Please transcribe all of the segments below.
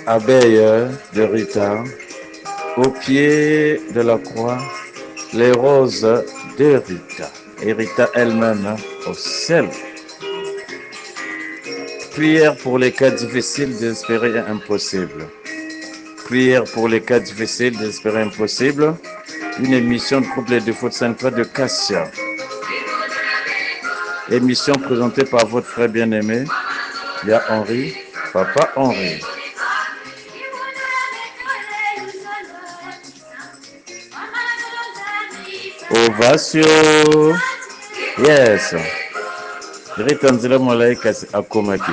abeille de Rita, au pied de la croix, les roses de Rita, et Rita elle-même au ciel. Prière pour les cas difficiles d'espérer impossible. Prière pour les cas difficiles d'espérer impossible. Une émission de groupe Les Défauts de Sainte-Croix de Cassia. Émission présentée par votre frère bien-aimé, Lia Henry, Papa Henry. Ovation. Yes. Ritanzila malaika akomaki.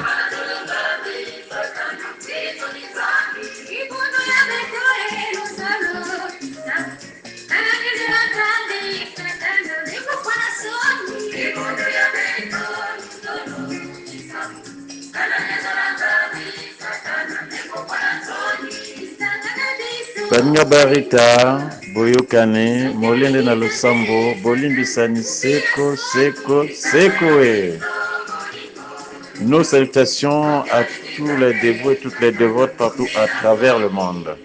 Bamia barita boyokane molende na losambo bolimbisani seko seko sekoe. Nos salutations à tous les dévots et toutes les dévotes partout à travers le monde.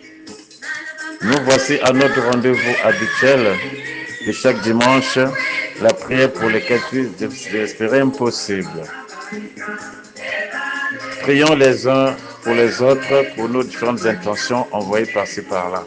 Nous voici à notre rendez-vous habituel de chaque dimanche, la prière pour les cas d'espérer impossible. Prions les uns pour les autres pour nos différentes intentions envoyées par-ci par-là.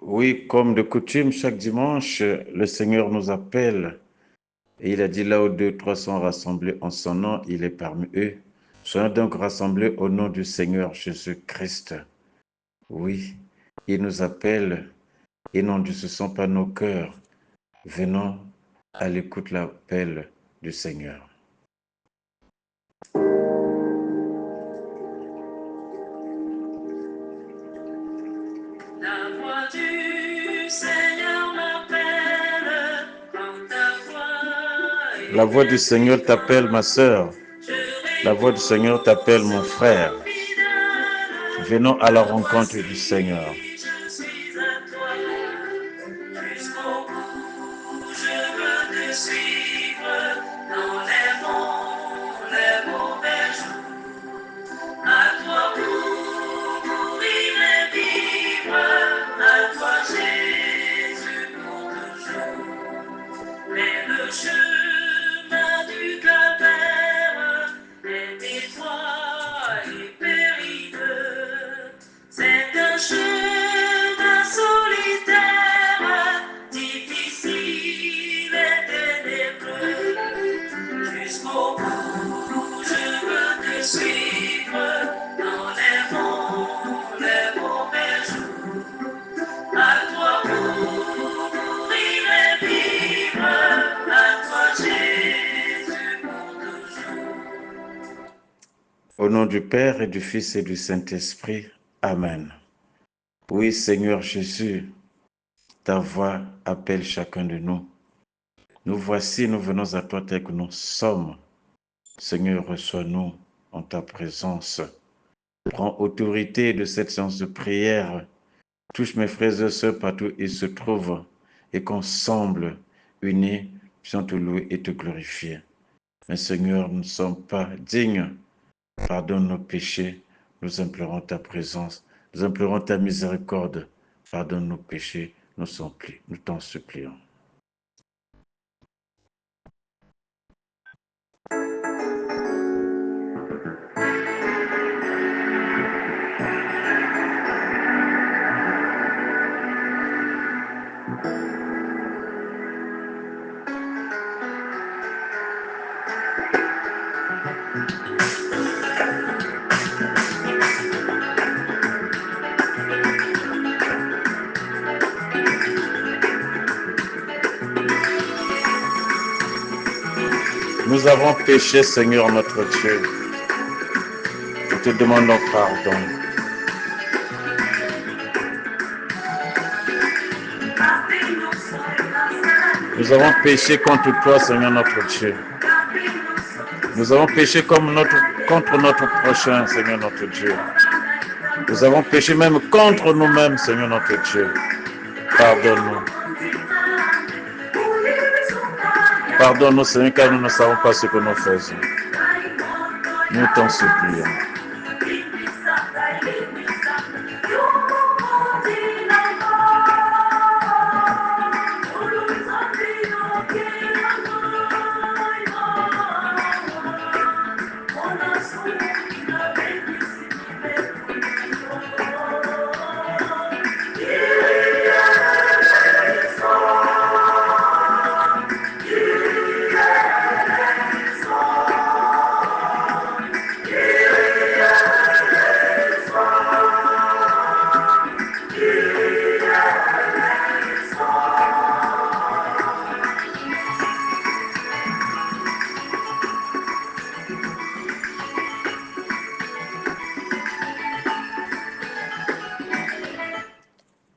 Oui, comme de coutume, chaque dimanche, le Seigneur nous appelle. Et il a dit là où 2, 3 sont rassemblés en son nom, il est parmi eux. Soyons donc rassemblés au nom du Seigneur Jésus-Christ. Oui, il nous appelle et n'endurcissons pas nos cœurs. Venons à l'écoute de l'appel du Seigneur. La voix du Seigneur m'appelle, quand ta voix est La voix du Seigneur t'appelle, ma sœur. La voix du Seigneur t'appelle, mon frère. Venons à la rencontre du Seigneur. Je suis à toi, jusqu'au bout, je veux te suivre, dans les bons, les mauvais jours. À toi pour mourir et vivre, à toi Jésus pour toujours. Mais le chemin du calvaire est étroit et périlleux. C'est un chemin solitaire, difficile et ténébreux. Jusqu'au bout, je veux te suivre, dans les bons, les mauvais jours. À toi pour mourir et vivre, à toi Jésus pour toujours. Au nom du Père et du Fils et du Saint-Esprit. Amen. Oui, Seigneur Jésus, ta voix appelle chacun de nous. Nous voici, nous venons à toi tel que nous sommes. Seigneur, reçois-nous en ta présence. Prends autorité de cette séance de prière. Touche mes frères et sœurs partout où ils se trouvent et qu'ensemble, unis, puissions te louer et te glorifier. Mais Seigneur, nous ne sommes pas dignes. Pardonne nos péchés. Nous implorons ta présence. Nous implorons ta miséricorde. Pardonne nos péchés. Nous t'en supplions. Nous avons péché, Seigneur notre Dieu. te demandons pardon. Nous avons péché contre toi, Seigneur notre Dieu. Nous avons péché contre notre prochain, Seigneur notre Dieu. Nous avons péché même contre nous-mêmes, Seigneur notre Dieu. Pardonne-nous. Pardonne-nous, Seigneur, car nous ne savons pas ce que nous faisons. Nous t'en supplions.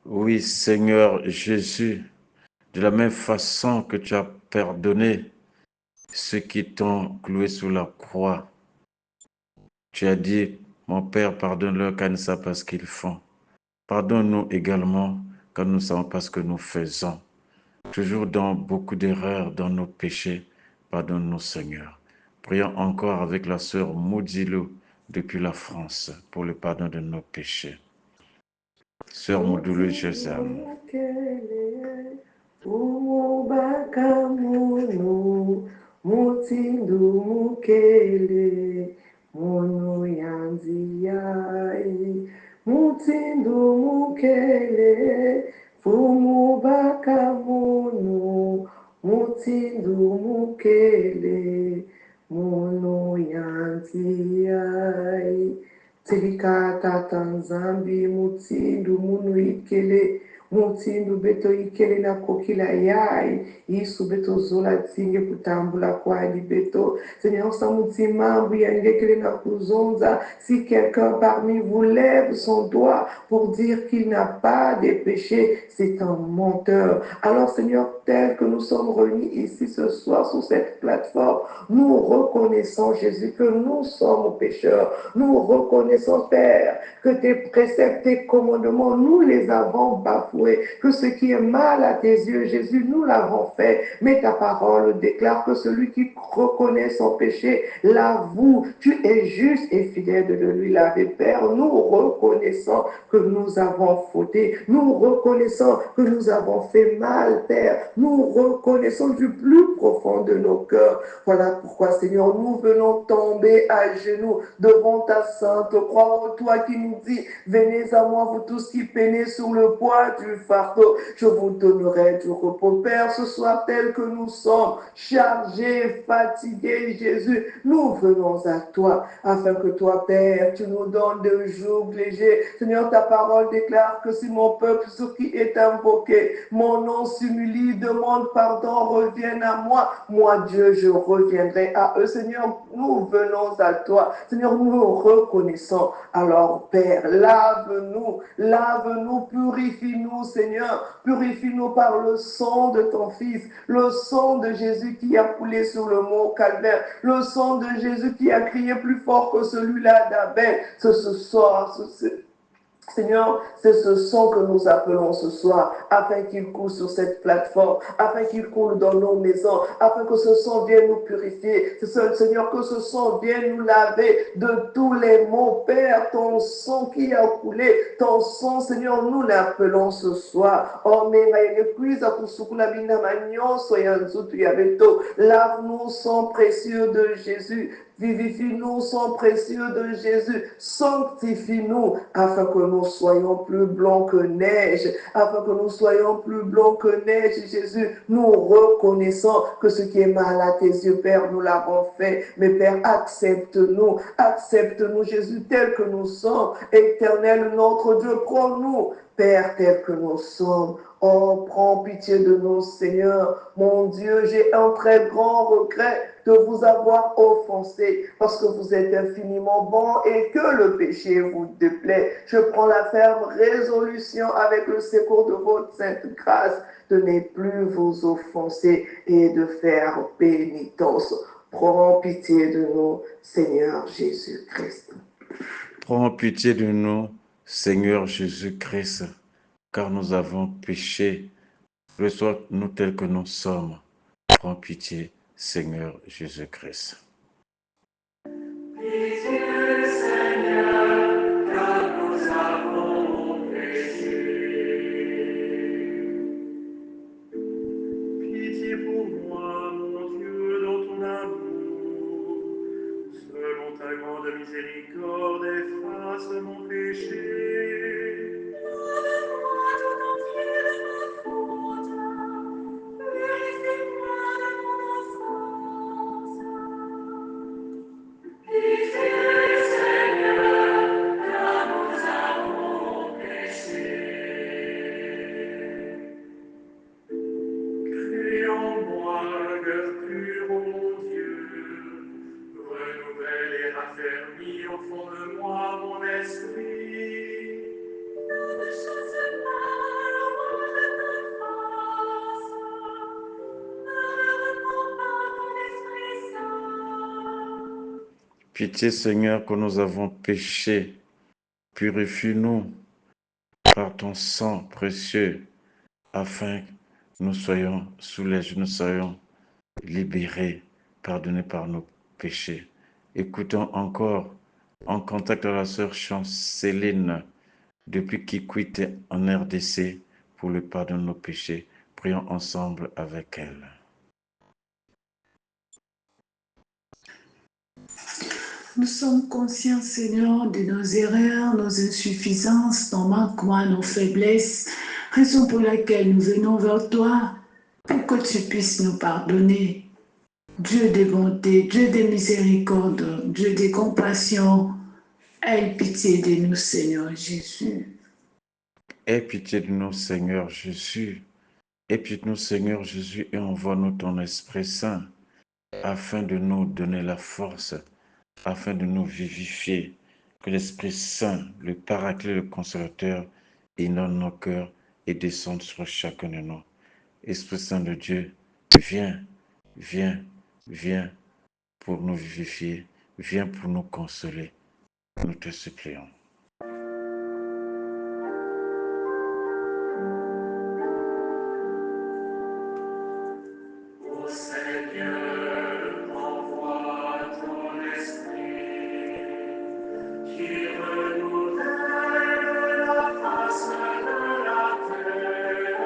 Oui, Seigneur Jésus, de la même façon que tu as pardonné ceux qui t'ont cloué sous la croix, tu as dit, mon Père, pardonne-leur car ils ne savent pas ce qu'ils font. Pardonne-nous également car nous ne savons pas ce que nous faisons. Toujours dans beaucoup d'erreurs, dans nos péchés, pardonne-nous, Seigneur. Prions encore avec la sœur Moudilou depuis la France pour le pardon de nos péchés. Sœur Moudilou, je t'aime. Mutindu mukele mono yanziai Mutindu mukele fumu baka mono Mutindu mukele mono yanziai Tilika tata nzambi mutindu munu ikele Mutindu beto ikele na kokila yai Isu beto zola tinge kutambula kwa ali beto Seigneur sa mutimambu yangekele na kuzonza Si quelqu'un parmi vous lève son doigt pour dire qu'il n'a pas de péché C'est un menteur Alors Seigneur tel que nous sommes réunis ici ce soir sur cette plateforme Nous reconnaissons Jésus que nous sommes pécheurs Nous reconnaissons Père que tes préceptes, tes commandements nous les avons bafoués que ce qui est mal à tes yeux, Jésus, nous l'avons fait. Mais ta parole déclare que celui qui reconnaît son péché l'avoue. Tu es juste et fidèle de lui laver. Père, nous reconnaissons que nous avons fauté. Nous reconnaissons que nous avons fait mal, Père. Nous reconnaissons du plus profond de nos cœurs. Voilà pourquoi, Seigneur, nous venons tomber à genoux devant ta sainte croix. Oh, toi qui nous dis, venez à moi, vous tous qui peinez sur le poids du fardeau, je vous donnerai du repos. Père, ce soir tel que nous sommes, chargés, fatigués, Jésus, nous venons à toi, afin que toi, Père, tu nous donnes de jours légers. Seigneur, ta parole déclare que si mon peuple, ce qui est invoqué, mon nom s'humilie, demande pardon, revienne à moi. Moi, Dieu, je reviendrai à eux. Seigneur, nous venons à toi. Seigneur, nous reconnaissons. Alors, Père, lave-nous, purifie-nous, Seigneur. Purifie-nous par le sang de ton Fils, le sang de Jésus qui a coulé sur le mont Calvaire, le sang de Jésus qui a crié plus fort que celui-là d'Abel. Seigneur, c'est ce sang que nous appelons ce soir, afin qu'il coule sur cette plateforme, afin qu'il coule dans nos maisons, afin que ce sang vienne nous purifier. C'est Seigneur, que ce sang vienne nous laver de tous les maux. Père, ton sang qui a coulé, ton sang, Seigneur, nous l'appelons ce soir. Oh, mais lave-nous sang précieux de Jésus. Vivifie-nous, sang précieux de Jésus. Sanctifie-nous afin que nous soyons plus blancs que neige. Afin que nous soyons plus blancs que neige, Jésus. Nous reconnaissons que ce qui est mal à tes yeux, Père, nous l'avons fait. Mais Père, accepte-nous. Accepte-nous, Jésus, tel que nous sommes. Éternel, notre Dieu, prends-nous. Père, tel que nous sommes, Oh, prends pitié de nous, Seigneur. Mon Dieu, j'ai un très grand regret de vous avoir offensé parce que vous êtes infiniment bon et que le péché vous déplaît. Je prends la ferme résolution avec le secours de votre sainte grâce de ne plus vous offenser et de faire pénitence. Prends pitié de nous, Seigneur Jésus-Christ. Prends pitié de nous, Seigneur Jésus-Christ, car nous avons péché. Reçois-nous tels que nous sommes. Prends pitié, Seigneur Jésus-Christ. Pitié, Seigneur, car nous avons péché. Pitié pour moi, mon Dieu, dans ton amour. Selon ta grande miséricorde, efface mon péché. Lave-moi tout entier de ma faute, purifie-moi de mon offense. Pitié, Seigneur, car nous avons péché. Crée en moi un cœur pur, ô mon Dieu. Renouvelle et raffermis au fond de moi mon esprit. Ne chasse pas le roi de ta face, ne réponds pas ton Esprit Saint. Pitié, Seigneur, que nous avons péché. Purifie-nous par ton sang précieux, afin que nous soyons soulagés, nous soyons libérés, pardonnés par nos péchés. Écoutons encore en contact avec la sœur Chanceline, depuis Kikwit en RDC, pour le pardon de nos péchés. Prions ensemble avec elle. Nous sommes conscients, Seigneur, de nos erreurs, nos insuffisances, nos manquements, nos faiblesses, raison pour laquelle nous venons vers toi, pour que tu puisses nous pardonner. Dieu de bonté, Dieu de miséricorde, Dieu de compassion, aie pitié de nous, Seigneur Jésus. Aie pitié de nous, Seigneur Jésus. Aie pitié de nous, Seigneur Jésus, et envoie-nous ton Esprit Saint, afin de nous donner la force, afin de nous vivifier. Que l'Esprit Saint, le Paraclet, le Consolateur, inonde nos cœurs et descende sur chacun de nous. Esprit Saint de Dieu, viens, viens, viens pour nous vivifier, viens pour nous consoler. Nous te supplions. Ô Seigneur, envoie ton Esprit, qui renouvelle la face de la terre.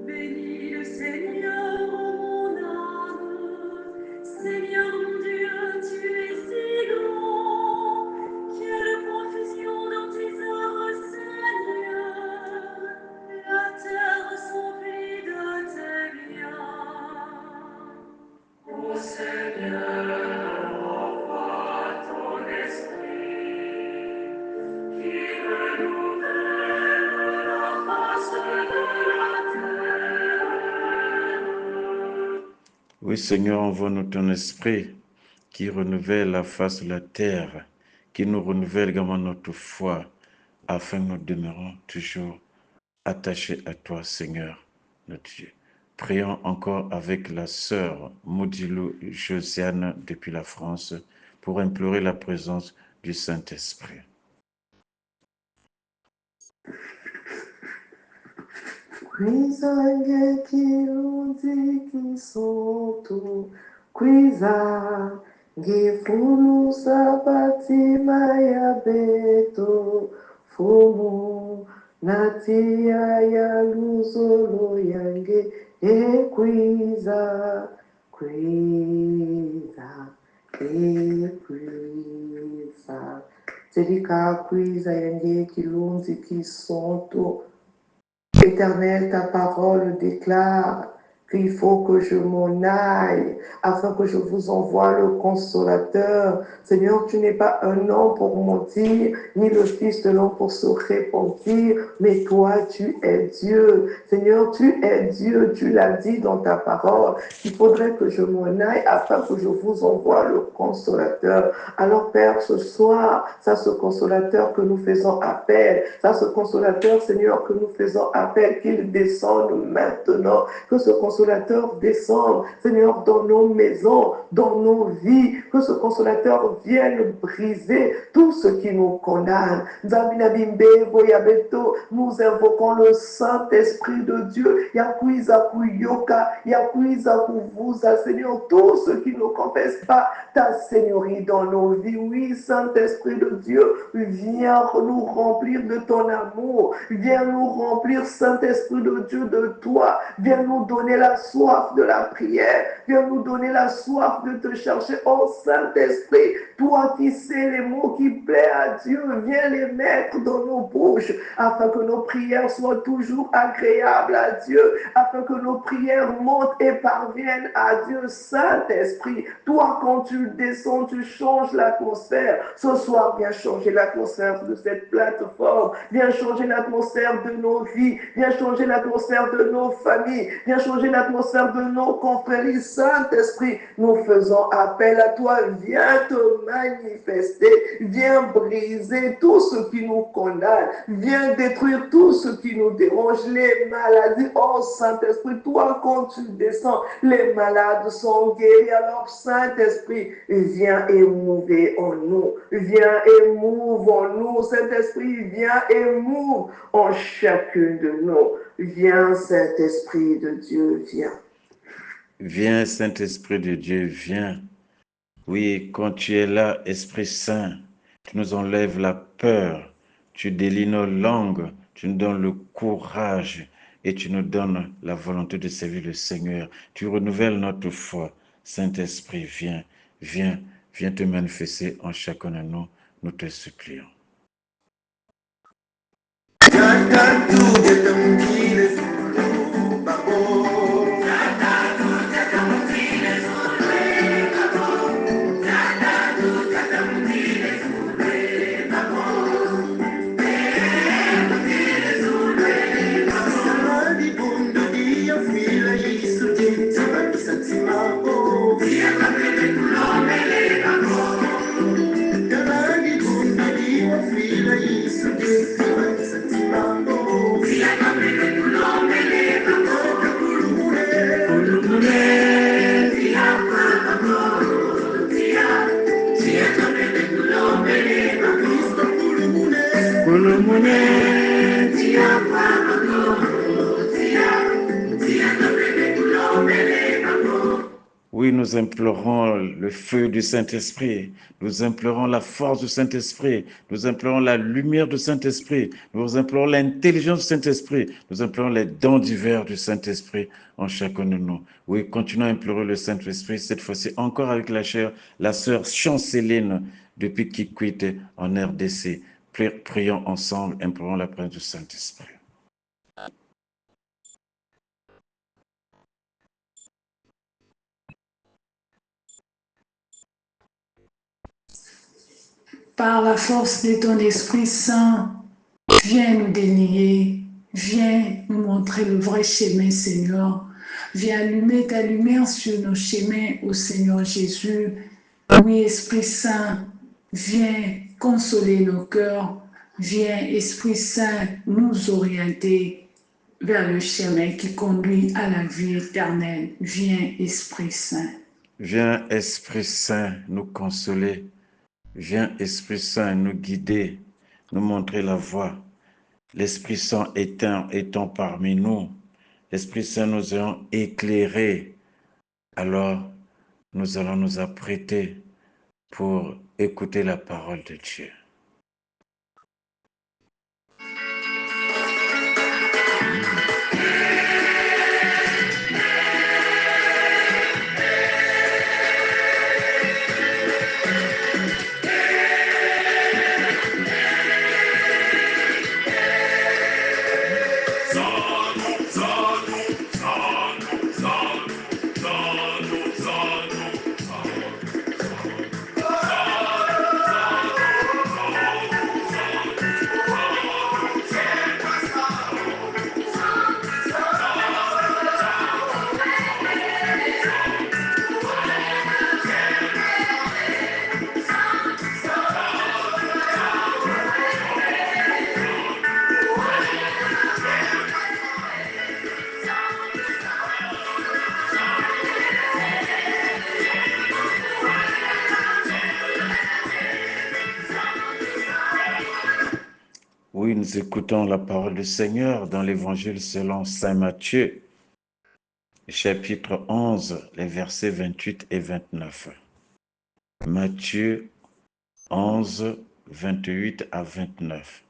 Bénis le Seigneur, ô mon âme. Seigneur mon Dieu, tu es si grand. Quelle profusion dans tes œuvres, Seigneur. La terre s'emplit de tes biens. Ô Seigneur, envoie ton Esprit, qui renouvelle la face de la terre. Oui, Seigneur, envoie-nous ton Esprit qui renouvelle la face de la terre, qui nous renouvelle également notre foi, afin que nous demeurons toujours attachés à toi, Seigneur, notre Dieu. Prions encore avec la sœur Maudilou Josiane depuis la France pour implorer la présence du Saint-Esprit. Kwiza kirunzi kisoto, kwiza ngifunu sabatima ya beto, fumu natia ya luzolo yange, kwiza, kwiza, kwiza. Telika kwiza yange kilunzi kisonto. Éternel, ta parole déclare qu'il faut que je m'en aille afin que je vous envoie le consolateur. Seigneur, tu n'es pas un homme pour mentir, ni le fils de l'homme pour se repentir, mais toi, tu es Dieu. Seigneur, tu es Dieu, tu l'as dit dans ta parole. Il faudrait que je m'en aille afin que je vous envoie le consolateur. Alors, Père, ce soir, c'est à ce consolateur que nous faisons appel. C'est à ce consolateur, Seigneur, que nous faisons appel, qu'il descende maintenant, que ce consolateur descende, Seigneur, dans nos maisons, dans nos vies, que ce consolateur vienne briser tout ce qui nous condamne. Nous invoquons le Saint-Esprit de Dieu. Yakuiza kuyoka, yakuiza kuvuza, Seigneur, tout ce qui ne confesse pas ta Seigneurie dans nos vies. Oui, Saint-Esprit de Dieu, viens nous remplir de ton amour. Viens nous remplir, Saint-Esprit de Dieu, de toi. Viens nous donner la soif de la prière. Viens nous donner la soif de te chercher. Oh Saint-Esprit, toi qui sais les mots qui plaisent à Dieu, viens les mettre dans nos bouches afin que nos prières soient toujours agréables à Dieu, afin que nos prières montent et parviennent à Dieu. Saint-Esprit, toi quand tu descends, tu changes l'atmosphère. Ce soir, viens changer l'atmosphère de cette plateforme. Viens changer l'atmosphère de nos vies. Viens changer l'atmosphère de nos familles. Viens changer l'atmosphère de nos confréries. Saint-Esprit, nous faisons appel à toi. Viens te manifester. Viens briser tout ce qui nous condamne. Viens détruire tout ce qui nous dérange. Les maladies. Oh Saint-Esprit, toi quand tu descends, les malades sont guéris. Alors Saint-Esprit, viens émouver en nous. Viens émouve en nous. Saint-Esprit, viens émouve en chacune de nous. Viens, Saint-Esprit de Dieu, viens. Viens, Saint-Esprit de Dieu, viens. Oui, quand tu es là, Esprit Saint, tu nous enlèves la peur, tu délies nos langues, tu nous donnes le courage et tu nous donnes la volonté de servir le Seigneur. Tu renouvelles notre foi. Saint-Esprit, viens, viens, viens te manifester en chacun de nous. Nous te supplions. Oui, nous implorons le feu du Saint-Esprit, nous implorons la force du Saint-Esprit, nous implorons la lumière du Saint-Esprit, nous implorons l'intelligence du Saint-Esprit, nous implorons les dons divers du Saint-Esprit en chacun de nous. Oui, continuons à implorer le Saint-Esprit, cette fois-ci encore avec la sœur Chanceline depuis Kikwit en RDC. Prions ensemble, implorons la présence du Saint-Esprit. Par la force de ton Esprit Saint, viens nous délier, viens nous montrer le vrai chemin, Seigneur. Viens allumer ta lumière sur nos chemins, ô Seigneur Jésus. Oui, Esprit Saint, viens consoler nos cœurs. Viens, Esprit Saint, nous orienter vers le chemin qui conduit à la vie éternelle. Viens, Esprit Saint. Viens, Esprit Saint, nous consoler. Viens, Esprit Saint, nous guider, nous montrer la voie. L'Esprit Saint étant parmi nous, l'Esprit Saint nous ayant éclairés, alors nous allons nous apprêter pour écouter la parole de Dieu. Nous écoutons la parole du Seigneur dans l'Évangile selon saint Matthieu, chapitre 11, les versets 28 et 29. Matthieu 11, 28 à 29.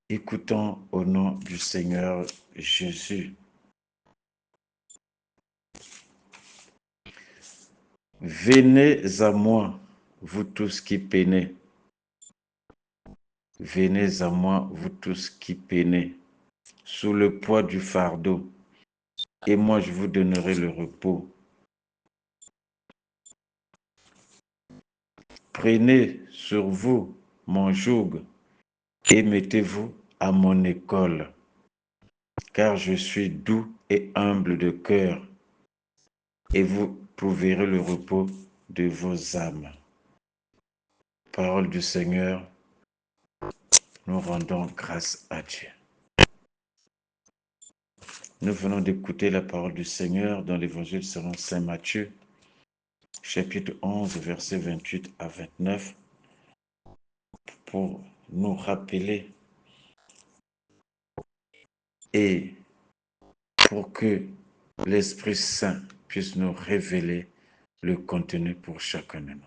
Écoutons au nom du Seigneur Jésus. Venez à moi, vous tous qui peinez. Venez à moi, vous tous qui peinez, sous le poids du fardeau, et moi je vous donnerai le repos. Prenez sur vous mon joug et mettez-vous à mon école, car je suis doux et humble de cœur, et vous trouverez le repos de vos âmes. Parole du Seigneur, nous rendons grâce à Dieu. Nous venons d'écouter la parole du Seigneur dans l'Évangile selon saint Matthieu, chapitre 11, versets 28 à 29, pour nous rappeler et pour que l'Esprit Saint puisse nous révéler le contenu pour chacun de nous.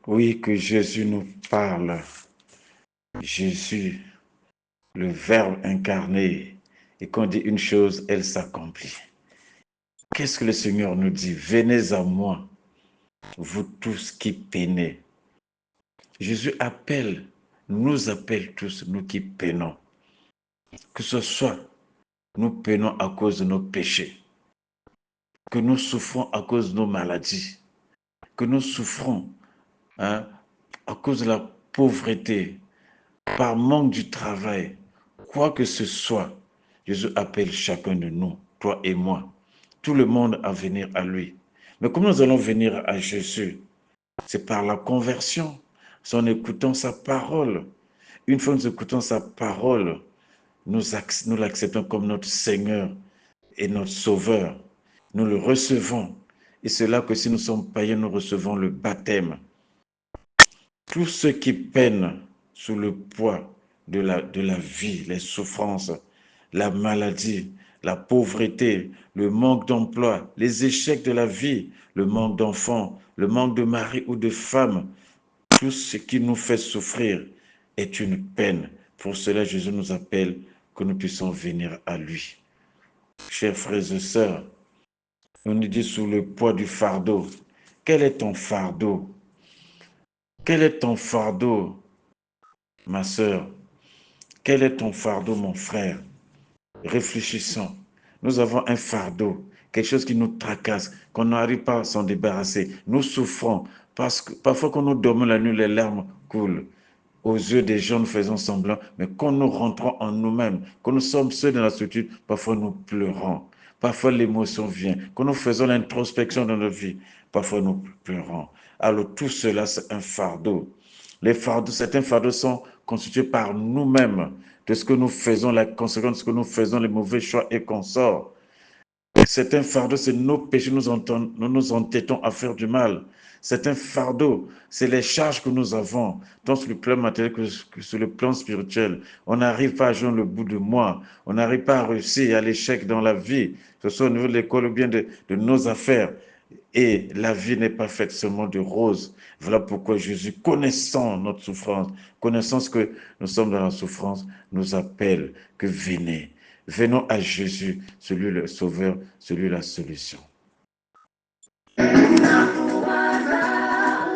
Oui, que Jésus nous parle. Jésus, le Verbe incarné, et qu'on dit une chose, elle s'accomplit. Qu'est-ce que le Seigneur nous dit? Venez à moi, vous tous qui peinez. Jésus nous appelle tous, nous qui peinons. Que ce soit, nous peinons à cause de nos péchés, que nous souffrons à cause de nos maladies, que nous souffrons à cause de la pauvreté, par manque du travail, quoi que ce soit. Jésus appelle chacun de nous, toi et moi, tout le monde à venir à lui. Mais comment nous allons venir à Jésus? C'est par la conversion, c'est en écoutant sa parole. Une fois que nous écoutons sa parole, nous l'acceptons comme notre Seigneur et notre Sauveur. Nous le recevons. Et c'est là que si nous sommes païens, nous recevons le baptême. Tous ceux qui peinent sous le poids de la vie, les souffrances, la maladie, la pauvreté, le manque d'emploi, les échecs de la vie, le manque d'enfants, le manque de mari ou de femme, tout ce qui nous fait souffrir est une peine. Pour cela, Jésus nous appelle que nous puissions venir à lui. Chers frères et sœurs, on nous dit sous le poids du fardeau. Quel est ton fardeau? Quel est ton fardeau, ma sœur? Quel est ton fardeau, mon frère? Réfléchissons. Nous avons un fardeau, quelque chose qui nous tracasse, qu'on n'arrive pas à s'en débarrasser. Nous souffrons parce que parfois quand nous dormons la nuit, les larmes coulent. Aux yeux des gens, nous faisons semblant, mais quand nous rentrons en nous-mêmes, quand nous sommes seuls dans la solitude, parfois nous pleurons. Parfois l'émotion vient. Quand nous faisons l'introspection dans notre vie, parfois nous pleurons. Alors tout cela, c'est un fardeau. Certains fardeaux sont constitués par nous-mêmes, de ce que nous faisons, la conséquence de ce que nous faisons, les mauvais choix et qu'on sort. Certains fardeaux, c'est nos péchés, nous nous entêtons à faire du mal. Certains fardeaux, c'est les charges que nous avons, tant sur le plan matériel que sur le plan spirituel. On n'arrive pas à joindre le bout de moi, on n'arrive pas à réussir à l'échec dans la vie, que ce soit au niveau de l'école ou bien de nos affaires. Et la vie n'est pas faite seulement de roses. Voilà pourquoi Jésus, connaissant notre souffrance, connaissant ce que nous sommes dans la souffrance, nous appelle que venez. Venons à Jésus, celui le sauveur, celui la solution. Unapowaza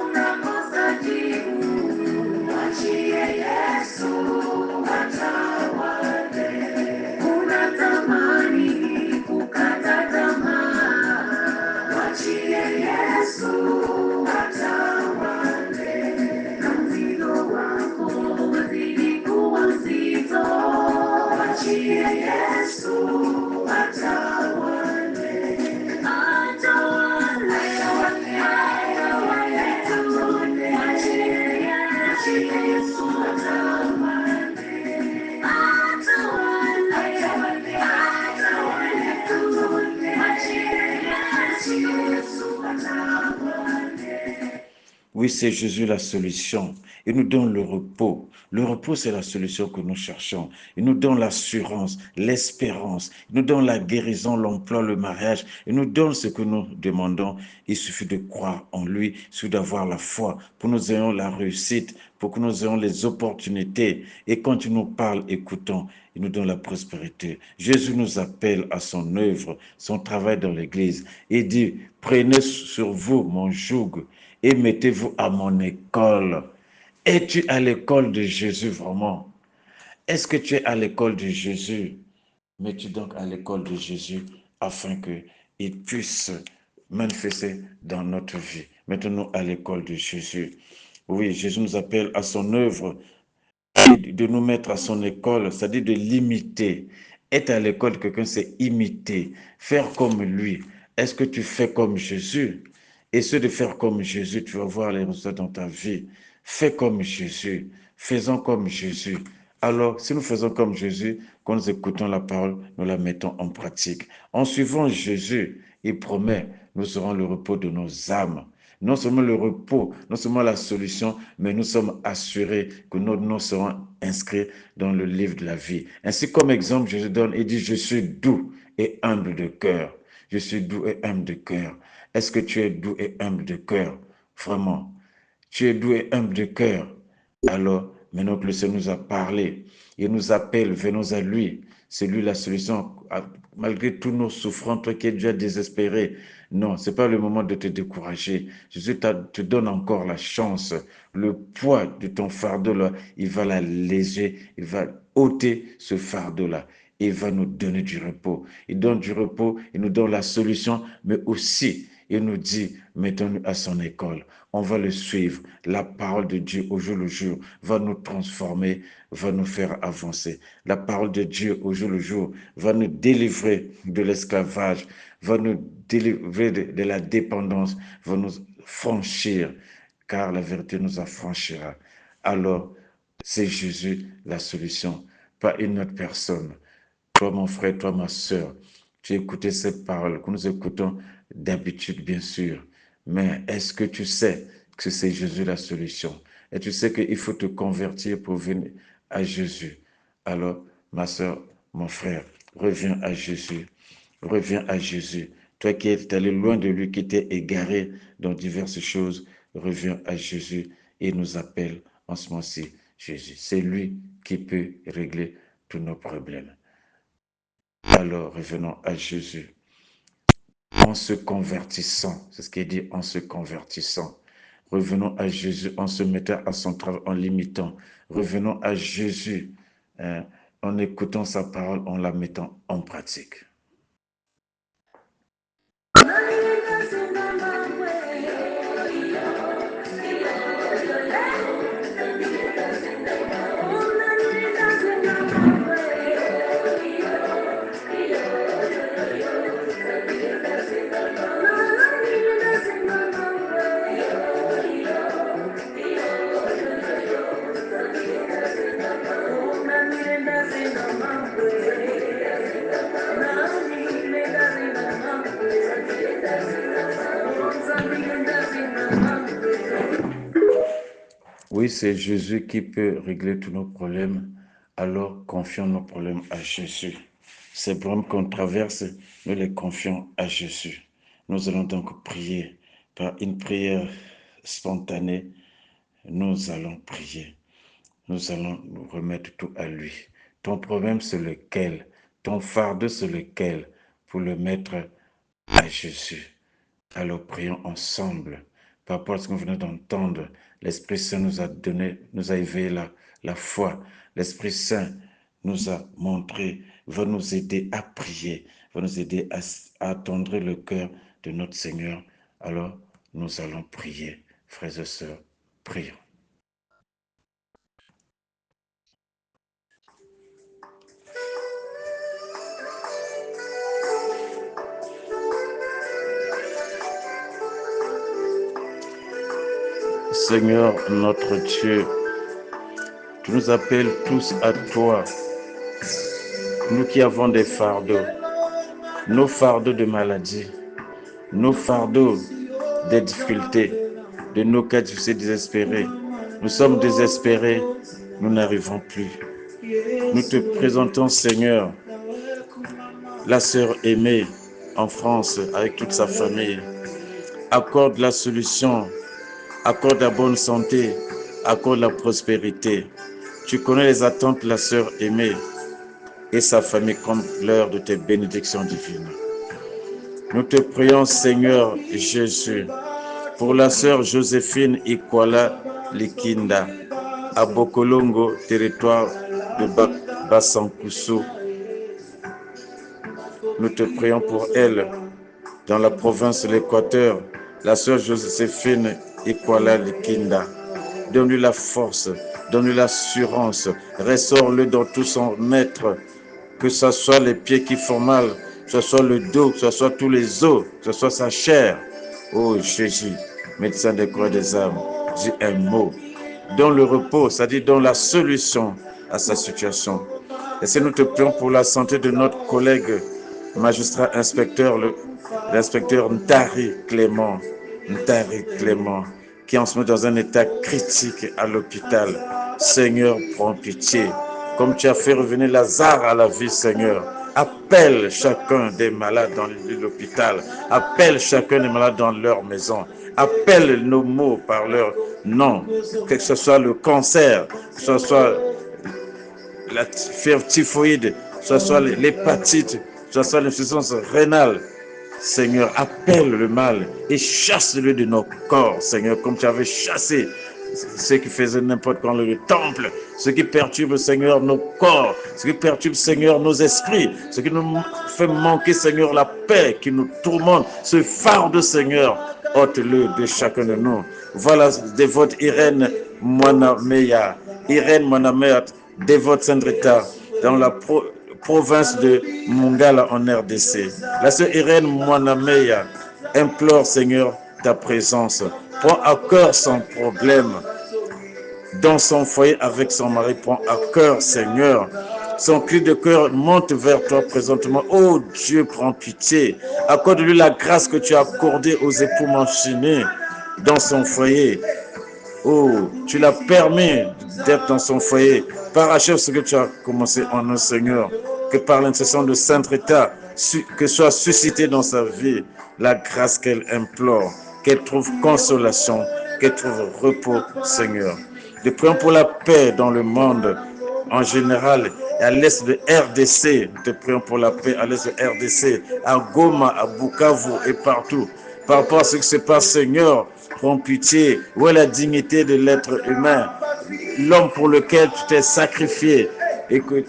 unakosa jibu, mwachie Yesu. Oui, c'est Jésus la solution. Il nous donne le repos. Le repos, c'est la solution que nous cherchons. Il nous donne l'assurance, l'espérance. Il nous donne la guérison, l'emploi, le mariage. Il nous donne ce que nous demandons. Il suffit de croire en lui, il suffit d'avoir la foi pour que nous ayons la réussite, pour que nous ayons les opportunités. Et quand il nous parle, écoutons. Il nous donne la prospérité. Jésus nous appelle à son œuvre, son travail dans l'Église. Il dit, prenez sur vous mon joug et mettez-vous à mon école. Es-tu à l'école de Jésus vraiment? Est-ce que tu es à l'école de Jésus? Mets-tu donc à l'école de Jésus afin qu'il puisse manifester dans notre vie. Mettons-nous à l'école de Jésus. Oui, Jésus nous appelle à son œuvre, de nous mettre à son école, c'est-à-dire de l'imiter. Être à l'école de quelqu'un, c'est imiter, faire comme lui. Est-ce que tu fais comme Jésus? Essaie de faire comme Jésus, tu vas voir les résultats dans ta vie. Fais comme Jésus, faisons comme Jésus. Alors, si nous faisons comme Jésus, quand nous écoutons la parole, nous la mettons en pratique. En suivant Jésus, il promet, nous aurons le repos de nos âmes. Non seulement le repos, non seulement la solution, mais nous sommes assurés que nos noms seront inscrits dans le livre de la vie. Ainsi, comme exemple, Jésus donne et dit, je suis doux et humble de cœur. Je suis doux et humble de cœur. Est-ce que tu es doux et humble de cœur? Vraiment. Tu es doux et humble de cœur. Alors, maintenant que le Seigneur nous a parlé, il nous appelle, venons à lui. C'est lui la solution. Malgré tous nos souffrances, toi qui es déjà désespéré, non, ce n'est pas le moment de te décourager. Jésus te donne encore la chance. Le poids de ton fardeau-là, il va l'alléger, il va ôter ce fardeau-là. Il va nous donner du repos. Il donne du repos, il nous donne la solution, mais aussi, il nous dit, mettons-nous à son école. On va le suivre. La parole de Dieu au jour le jour va nous transformer, va nous faire avancer. La parole de Dieu au jour le jour va nous délivrer de l'esclavage, va nous délivrer de la dépendance, va nous franchir, car la vérité nous affranchira. Alors, c'est Jésus la solution, pas une autre personne. Toi, mon frère, toi, ma soeur, tu écoutais cette parole que nous écoutons d'habitude, bien sûr. Mais est-ce que tu sais que c'est Jésus la solution? Et tu sais qu'il faut te convertir pour venir à Jésus. Alors, ma soeur, mon frère, reviens à Jésus. Reviens à Jésus. Toi qui es allé loin de lui, qui t'es égaré dans diverses choses, reviens à Jésus et nous appelle en ce moment-ci Jésus. C'est lui qui peut régler tous nos problèmes. Alors, revenons à Jésus. En se convertissant, c'est ce qu'il dit, en se convertissant. Revenons à Jésus en se mettant à son travail, en l'imitant. Revenons à Jésus en écoutant sa parole, en la mettant en pratique. Oui, c'est Jésus qui peut régler tous nos problèmes. Alors, confions nos problèmes à Jésus. Ces problèmes qu'on traverse, nous les confions à Jésus. Nous allons donc prier par une prière spontanée. Nous allons prier. Nous allons nous remettre tout à lui. Ton problème, c'est lequel? Ton fardeau, c'est lequel? Pour le mettre à Jésus. Alors prions ensemble. Par rapport à ce qu'on venait d'entendre, l'Esprit Saint nous a donné, nous a éveillé la foi. L'Esprit Saint nous a montré, va nous aider à prier, va nous aider à attendre le cœur de notre Seigneur. Alors, nous allons prier. Frères et sœurs, prions. Seigneur notre Dieu, tu nous appelles tous à toi, nous qui avons des fardeaux, nos fardeaux de maladie, nos fardeaux des difficultés, de nos cas difficiles désespérés. Nous sommes désespérés, nous n'arrivons plus. Nous te présentons, Seigneur, la sœur aimée en France avec toute sa famille. Accorde la solution, accorde la bonne santé, accorde la prospérité. Tu connais les attentes de la sœur aimée et sa famille comme l'heure de tes bénédictions divines. Nous te prions, Seigneur Jésus, pour la sœur Joséphine Ikwala Likinda, à Bokolongo, territoire de Bassankusu. Nous te prions pour elle, dans la province de l'Équateur, la sœur Joséphine Ikwala Likinda. Donne-lui la force, donne-lui l'assurance, ressort-le dans tout son être, que ce soit les pieds qui font mal, que ce soit le dos, que ce soit tous les os, que ce soit sa chair. Oh Jésus, médecin des corps et des âmes, dis un mot. Donne le repos, c'est-à-dire donne la solution à sa situation. Et si nous te prions pour la santé de notre collègue magistrat inspecteur, l'inspecteur Ntari Clément, qui est en ce moment dans un état critique à l'hôpital. Seigneur, prends pitié. Comme tu as fait revenir Lazare à la vie, Seigneur, appelle chacun des malades dans l'hôpital, appelle chacun des malades dans leur maison, appelle nos mots par leur nom, que ce soit le cancer, que ce soit la fièvre typhoïde, que ce soit l'hépatite, que ce soit l'insuffisance rénale. Seigneur, appelle le mal et chasse-le de nos corps, Seigneur, comme tu avais chassé ceux qui faisaient n'importe quoi le temple, ce qui perturbe, Seigneur, nos corps, ce qui perturbe, Seigneur, nos esprits, ce qui nous fait manquer, Seigneur, la paix qui nous tourmente, ce fardeau, Seigneur, ôte-le de chacun de nous. Voilà, dévote Irène Mwanameya, dévote Saint-Rita, dans la province de Mongala en RDC. La sœur Irène Mwanameya implore, Seigneur, ta présence. Prends à cœur son problème dans son foyer avec son mari. Prends à cœur, Seigneur. Son cri de cœur monte vers toi présentement. Oh Dieu, prends pitié. Accorde-lui la grâce que tu as accordée aux époux Manchinés dans son foyer. Oh, tu l'as permis d'être dans son foyer. Parachève ce que tu as commencé en un, Seigneur. Que par l'intercession de Saint-Rita, que soit suscité dans sa vie la grâce qu'elle implore, qu'elle trouve consolation, qu'elle trouve repos, Seigneur. Nous prions pour la paix dans le monde en général et à l'est de RDC. Nous te prions pour la paix à l'est de RDC, à Goma, à Bukavu et partout. Par rapport à ce qui se passe, Seigneur, prends pitié. Où est la dignité de l'être humain, l'homme pour lequel tu t'es sacrifié et que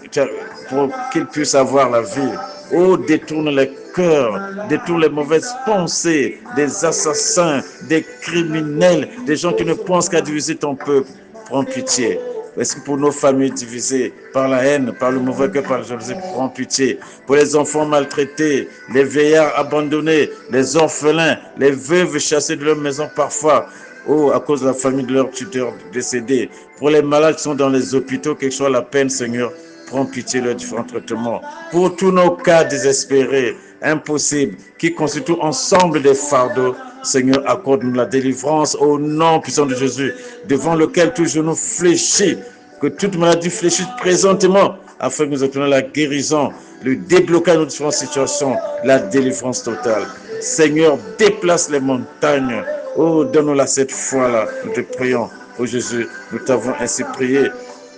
pour qu'il puisse avoir la vie. Oh, détourne les cœurs, détourne les mauvaises pensées des assassins, des criminels, des gens qui ne pensent qu'à diviser ton peuple. Prends pitié. Est-ce que pour nos familles divisées par la haine, par le mauvais cœur, par la jalousie, prends pitié. Pour les enfants maltraités, les vieillards abandonnés, les orphelins, les veuves chassées de leur maison parfois, oh, à cause de la famille de leur tuteur décédé. Pour les malades qui sont dans les hôpitaux, quelle que soit la peine, Seigneur, prends pitié de leurs différents traitements. Pour tous nos cas désespérés, impossibles, qui constituent ensemble des fardeaux, Seigneur, accorde-nous la délivrance au nom puissant de Jésus, devant lequel tout genou fléchit, que toute maladie fléchisse présentement, afin que nous obtenions la guérison, le déblocage de nos différentes situations, la délivrance totale. Seigneur, déplace les montagnes. Oh, donne-nous-la cette fois-là. Nous te prions. Oh Jésus, nous t'avons ainsi prié.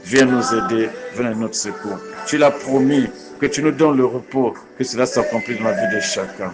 Viens nous aider, viens à notre secours. Tu l'as promis que tu nous donnes le repos, que cela s'accomplisse dans la vie de chacun.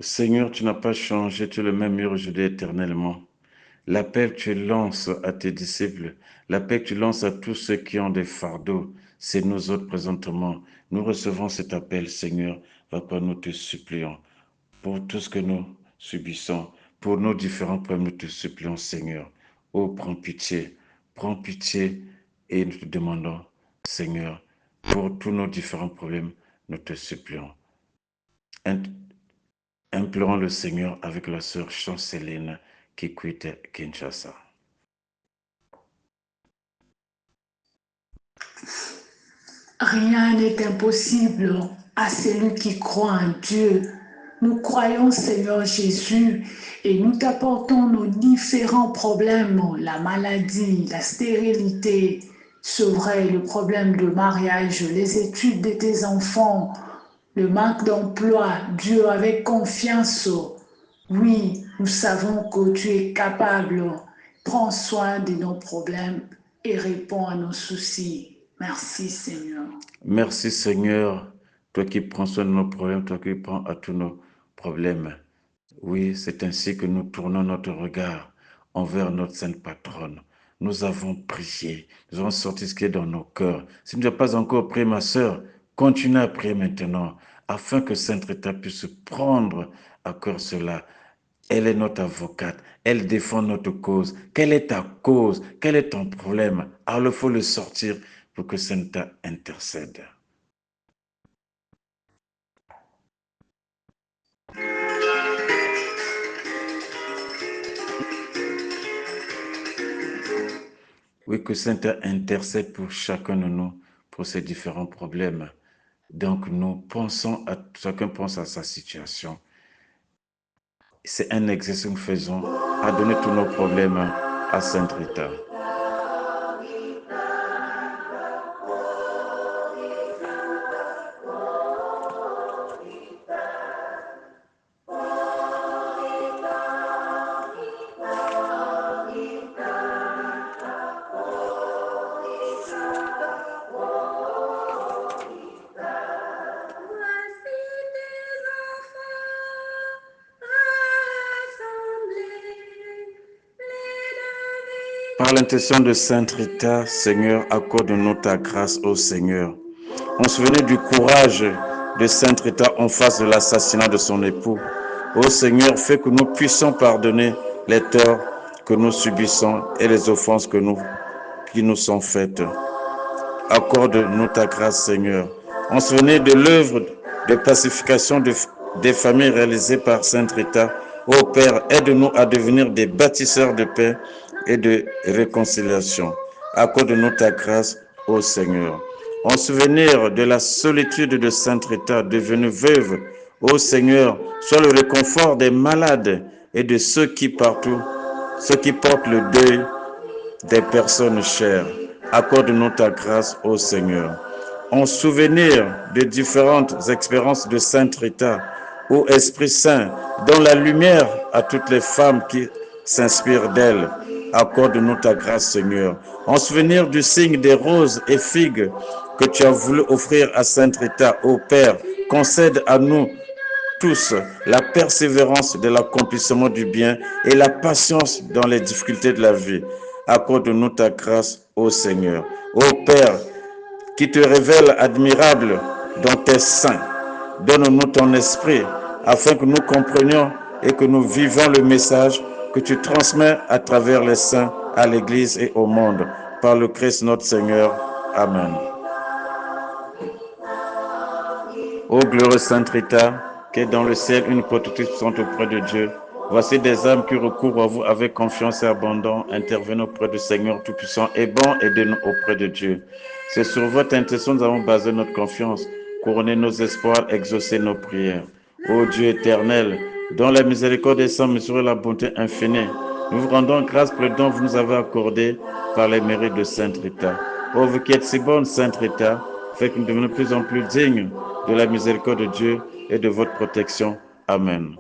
Seigneur, tu n'as pas changé, tu es le même hier, aujourd'hui, éternellement. L'appel que tu lances à tes disciples, l'appel que tu lances à tous ceux qui ont des fardeaux, c'est nous autres présentement. Nous recevons cet appel, Seigneur, va pas nous te supplions. Pour tout ce que nous subissons, pour nos différents problèmes, nous te supplions, Seigneur. Oh, prends pitié et nous te demandons, Seigneur, pour tous nos différents problèmes, nous te supplions. Implorons le Seigneur avec la sœur Chanceline qui quitte Kinshasa. Rien n'est impossible à celui qui croit en Dieu. Nous croyons, Seigneur Jésus, et nous t'apportons nos différents problèmes, la maladie, la stérilité, c'est vrai, le problème de mariage, les études de tes enfants, le manque d'emploi. Dieu, avec confiance, oui, nous savons que tu es capable. Prends soin de nos problèmes et réponds à nos soucis. Merci, Seigneur. Merci Seigneur, toi qui prends soin de nos problèmes, toi qui prends à tous nos problèmes. Oui, c'est ainsi que nous tournons notre regard envers notre sainte patronne. Nous avons prié, nous avons sorti ce qui est dans nos cœurs. Si tu n'as pas encore prié, ma sœur, continue à prier maintenant, afin que Sainte Rita puisse prendre à cœur cela. Elle est notre avocate, elle défend notre cause. Quelle est ta cause? Quel est ton problème? Alors il faut le sortir pour que Sainte Rita intercède. Oui, que Sainte Rita intercède pour chacun de nous, pour ces différents problèmes. Donc nous pensons à, chacun pense à sa situation. C'est un exercice que nous faisons à donner tous nos problèmes à Sainte Rita. Voici tes enfants rassemblés, les Par l'intention de Sainte Rita, Seigneur, accorde-nous ta grâce, ô Seigneur. On se souvenait du courage de Sainte Rita en face de l'assassinat de son époux. Ô Seigneur, fais que nous puissions pardonner les torts que nous subissons et les offenses qui nous sont faites. Accorde-nous ta grâce, Seigneur. On se souvenait de l'œuvre de pacification des familles réalisée par Sainte Rita. Ô Père, aide-nous à devenir des bâtisseurs de paix et de réconciliation. Accorde-nous ta grâce, ô Seigneur. En souvenir de la solitude de Sainte Rita, devenue veuve, ô Seigneur, sois le réconfort des malades et de ceux qui portent le deuil des personnes chères. Accorde-nous ta grâce, ô Seigneur. En souvenir de différentes expériences de Sainte Rita, ô Esprit Saint, donne la lumière à toutes les femmes qui s'inspirent d'elle. Accorde-nous ta grâce, Seigneur. En souvenir du signe des roses et figues que tu as voulu offrir à Sainte Rita, ô Père, concède à nous tous la persévérance de l'accomplissement du bien et la patience dans les difficultés de la vie. Accorde-nous ta grâce, ô Seigneur. Ô Père, qui te révèle admirable dans tes saints, donne-nous ton esprit afin que nous comprenions et que nous vivons le message que tu transmets à travers les saints à l'Église et au monde. Par le Christ notre Seigneur. Amen. Ô glorieuse Sainte Rita, qui est dans le ciel une protectrice puissante auprès de Dieu, voici des âmes qui recourent à vous avec confiance et abandon, intervenez auprès du Seigneur Tout-Puissant et bon, aidez-nous auprès de Dieu. C'est sur votre intention que nous avons basé notre confiance, couronné nos espoirs, exaucé nos prières. Ô Dieu éternel, dont la miséricorde est sans mesure et la bonté infinie, nous vous rendons grâce pour le don que vous nous avez accordé par les mérites de Sainte Rita. Ô vous qui êtes si bonne, Sainte Rita, faites que nous devenions de plus en plus dignes de la miséricorde de Dieu et de votre protection. Amen.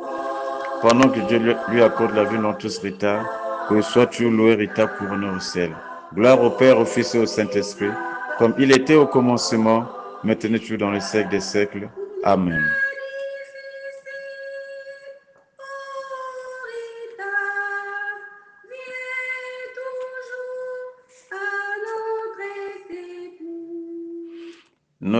Pendant que Dieu lui accorde la vie dans tous Rita, que soit toujours loué Rita couronné au ciel. Gloire au Père, au Fils et au Saint-Esprit, comme il était au commencement, maintenant toujours dans les siècles des siècles. Amen. Rita, viens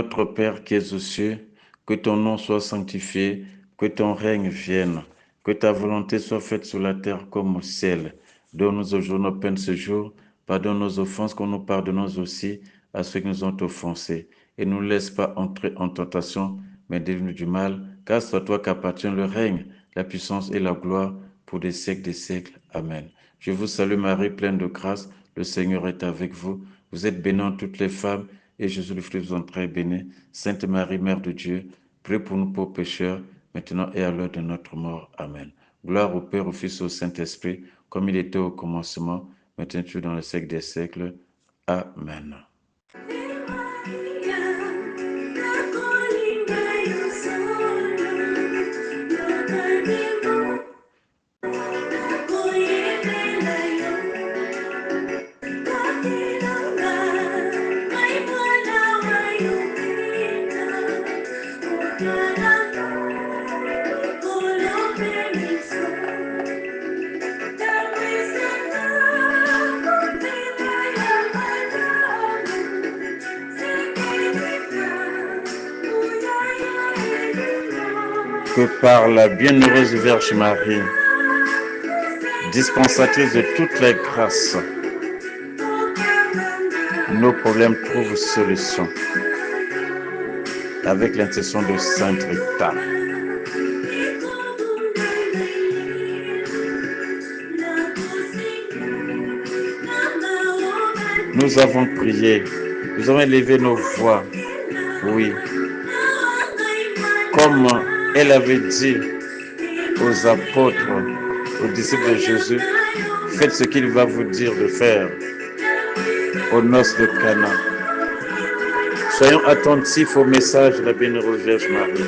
Notre Père qui es aux cieux, que ton nom soit sanctifié, que ton règne vienne, que ta volonté soit faite sur la terre comme au ciel. Donne-nous aujourd'hui nos peines ce jour, pardonne nos offenses comme nous pardonnons aussi à ceux qui nous ont offensés. Et ne nous laisse pas entrer en tentation, mais délivre-nous du mal, car c'est à toi qu'appartient le règne, la puissance et la gloire pour des siècles des siècles. Amen. Je vous salue Marie, pleine de grâce, le Seigneur est avec vous. Vous êtes bénie entre toutes les femmes, et Jésus, le fruit de vos entrailles, est béni. Sainte Marie, Mère de Dieu, prie pour nous pauvres pécheurs, maintenant et à l'heure de notre mort. Amen. Gloire au Père, au Fils et au Saint-Esprit, comme il était au commencement, maintenant et dans le siècle des siècles. Amen. Que par la bienheureuse Vierge Marie, dispensatrice de toutes les grâces, nos problèmes trouvent solution. Avec l'intercession de Sainte Rita. Nous avons prié, nous avons élevé nos voix, oui, comme elle avait dit aux apôtres, aux disciples de Jésus, faites ce qu'il va vous dire de faire aux noces de Cana. Soyons attentifs au message de la bienheureuse Vierge Marie.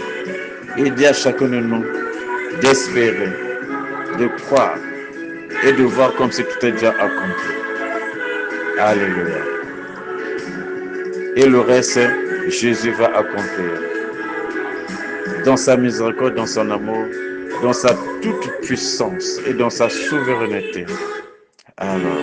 Aidez à chacun de nous d'espérer, de croire et de voir comme si tout est déjà accompli. Alléluia. Et le reste, Jésus va accomplir. Dans sa miséricorde, dans son amour, dans sa toute puissance et dans sa souveraineté. Alors,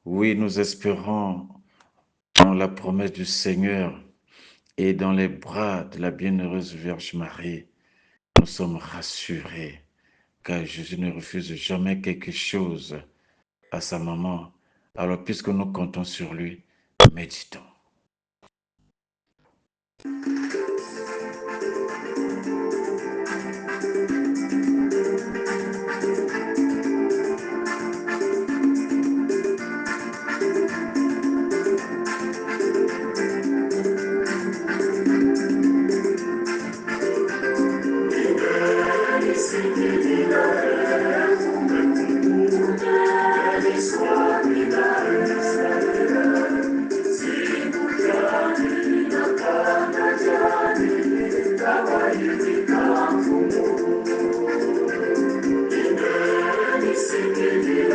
oui, nous espérons en la promesse du Seigneur et dans les bras de la bienheureuse Vierge Marie. Nous sommes rassurés car Jésus ne refuse jamais quelque chose à sa maman. Alors puisque nous comptons sur lui, méditons.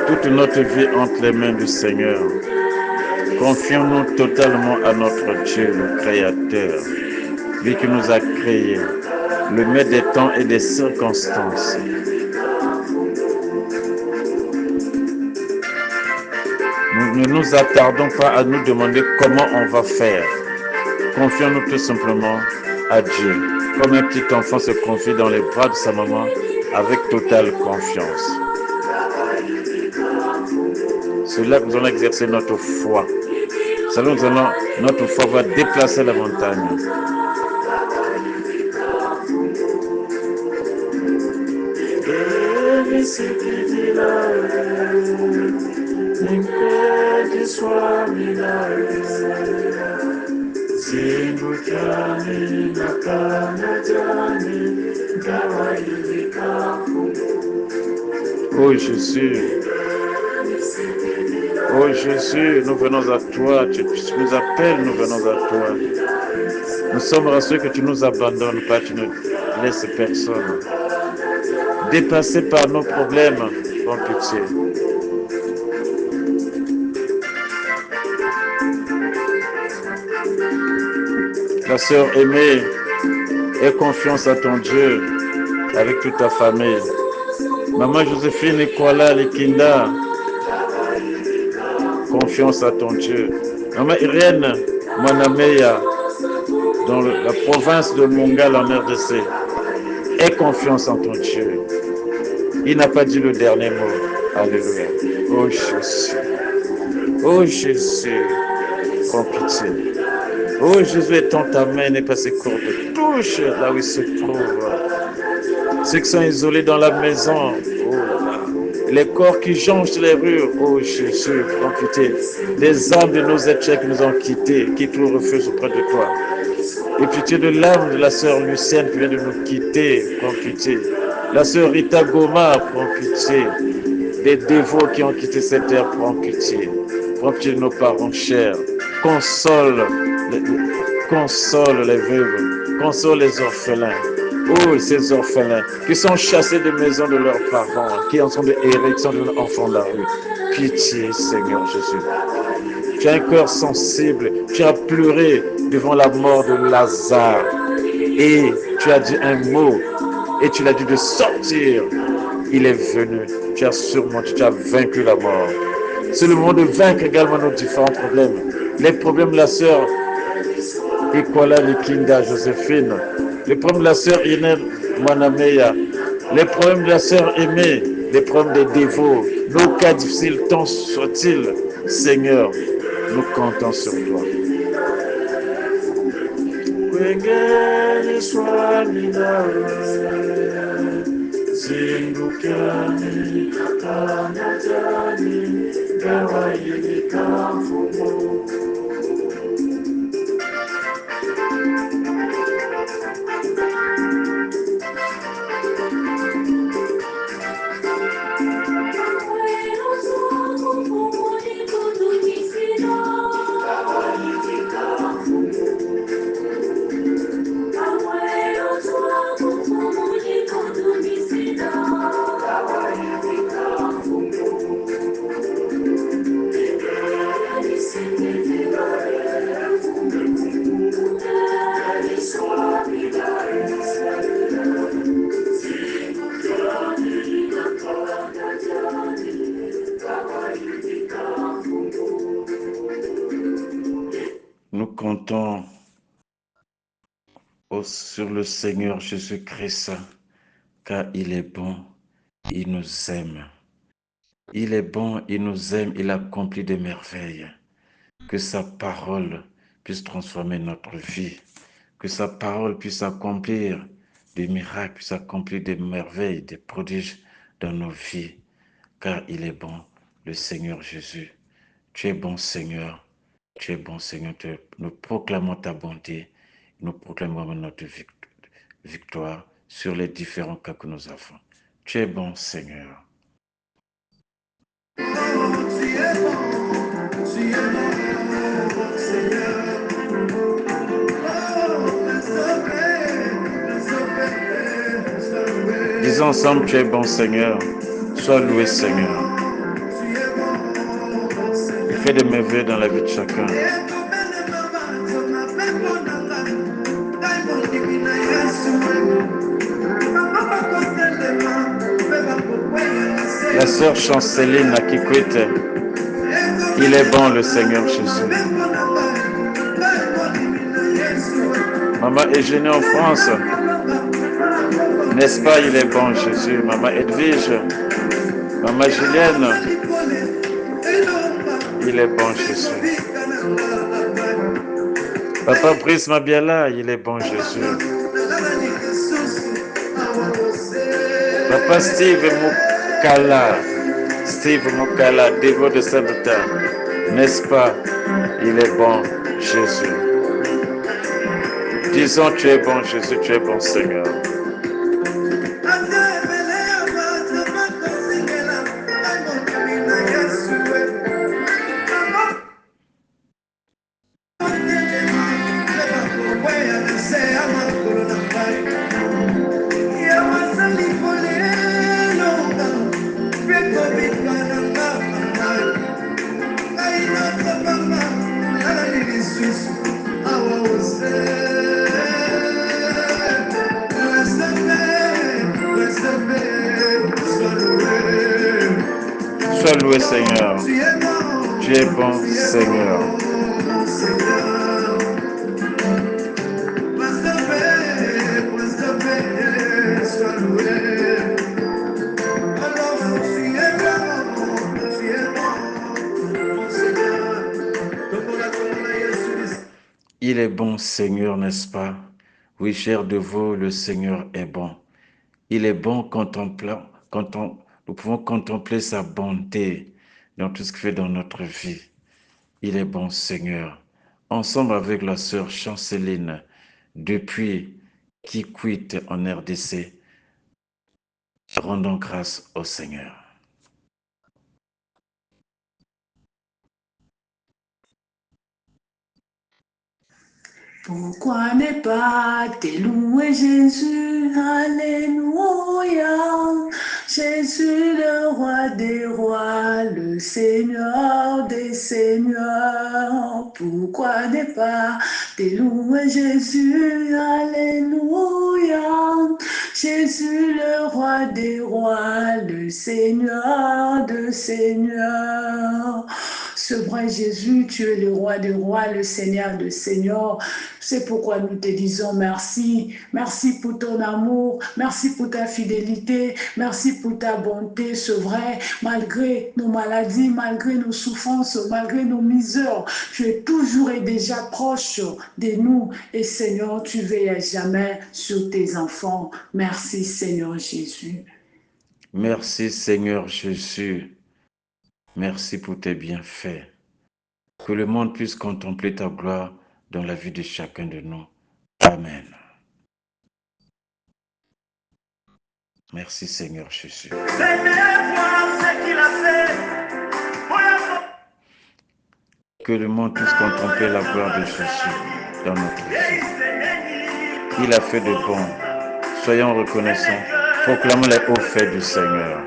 Toute notre vie entre les mains du Seigneur. Confions-nous totalement à notre Dieu, le Créateur, lui qui nous a créés, le maître des temps et des circonstances. Nous ne nous attardons pas à nous demander comment on va faire. Confions-nous tout simplement à Dieu, comme un petit enfant se confie dans les bras de sa maman avec totale confiance. C'est là que nous allons exercer notre foi. C'est là que notre foi va déplacer la montagne. Niketi swamidare, Simbukani nakanajani, Kawaii. Oh Jésus, oh Jésus, nous venons à toi, tu nous appelles, nous venons à toi. Nous sommes rassurés que tu nous abandonnes pas, tu ne laisses personne. Dépassés par nos problèmes, prends pitié. La sœur aimée, aie confiance à ton Dieu avec toute ta famille. Maman Joséphine Nicolas Lekinda, confiance à ton Dieu. Maman Irène Manameya, dans la province de Mongal en RDC, aie confiance en ton Dieu. Il n'a pas dit le dernier mot. Alléluia. Oh Jésus. Oh Jésus. Prends pitié. Oh Jésus, étends ta main, n'est pas si courte. Touche là où il se trouve. Ceux qui sont isolés dans la maison. Oh là. Les corps qui jonchent les rues. Oh Jésus, prends pitié. Les âmes de nos êtres qui nous ont quittés, qui trouvent refuge auprès de toi. Et pitié de l'âme de la sœur Lucienne qui vient de nous quitter, prends pitié. La sœur Rita Goma, prends pitié. Des dévots qui ont quitté cette terre, prends pitié. Prends pitié de nos parents chers. Console les veuves, console les orphelins. Oh, ces orphelins qui sont chassés des maisons de leurs parents, qui en sont des héritiers, qui sont des enfants de la rue. Pitié, Seigneur Jésus. Tu as un cœur sensible, tu as pleuré devant la mort de Lazare. Et tu as dit un mot, et tu l'as dit de sortir. Il est venu, tu as surmonté, tu as vaincu la mort. C'est le moment de vaincre également nos différents problèmes. Les problèmes de la sœur Ikola Likinda Joséphine, les problèmes de la sœur Inel Manameya, les problèmes de la sœur Aimée, les problèmes des dévots, nos cas difficiles tant soient-ils, Seigneur, nous comptons sur toi. Nous comptons sur le Seigneur Jésus-Christ, car il est bon, il nous aime. Il est bon, il nous aime, il accomplit des merveilles. Que sa parole puisse transformer notre vie, que sa parole puisse accomplir des miracles, puisse accomplir des merveilles, des prodiges dans nos vies, car il est bon, le Seigneur Jésus. Tu es bon, Seigneur. Tu es bon, Seigneur. Nous proclamons ta bonté. Nous proclamons notre victoire sur les différents cas que nous avons. Tu es bon, Seigneur. Disons ensemble, tu es bon, Seigneur. Sois loué, Seigneur. Il fait des merveilles dans la vie de chacun. La sœur Chanceline à Kikwit, il est bon, le Seigneur Jésus. Maman Eugénie en France, n'est-ce pas, il est bon, Jésus. Maman Edwige, Maman Julienne, il est bon, Jésus. Papa Brice Mabiala, il est bon, Jésus. Papa Steve Steve Mukala, dévot de Saint-Boutin. N'est-ce pas? Il est bon, Jésus. Disons, tu es bon, Jésus, tu es bon, Seigneur. Sois loué, Seigneur. Tu es bon, Seigneur. Il est bon, Seigneur, n'est-ce pas? Oui, cher de vous, le Seigneur est bon. Il est bon nous pouvons contempler sa bonté dans tout ce qu'il fait dans notre vie. Il est bon, Seigneur. Ensemble avec la sœur Chanceline, depuis Kikwit en RDC, rendons grâce au Seigneur. Pourquoi ne pas te louer, Jésus? Alléluia. Jésus, le roi des rois, le Seigneur des seigneurs. Pourquoi ne pas te louer, Jésus? Alléluia. Jésus, le roi des rois, le Seigneur des seigneurs. Ce vrai Jésus, tu es le roi des rois, le Seigneur des seigneurs. C'est pourquoi nous te disons merci. Merci pour ton amour, merci pour ta fidélité, merci pour ta bonté, c'est vrai. Malgré nos maladies, malgré nos souffrances, malgré nos misères, tu es toujours et déjà proche de nous. Et Seigneur, tu veilles à jamais sur tes enfants. Merci Seigneur Jésus. Merci Seigneur Jésus. Merci pour tes bienfaits. Que le monde puisse contempler ta gloire dans la vie de chacun de nous. Amen. Merci Seigneur Jésus. Que le monde puisse contempler la gloire de Jésus dans notre vie. Il a fait de bon. Soyons reconnaissants. Proclamons les hauts faits du Seigneur.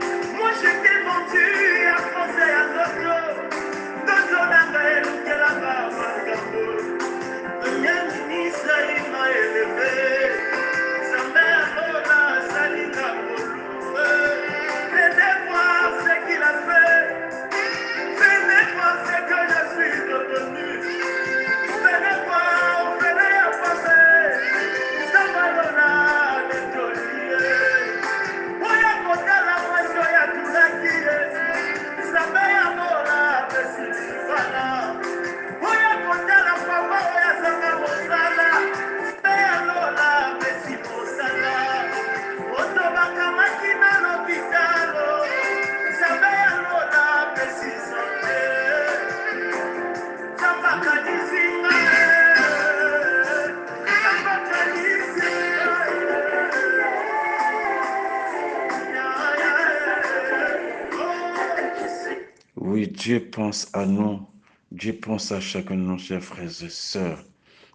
Oui, Dieu pense à nous. Dieu pense à chacun de nos chers frères et sœurs.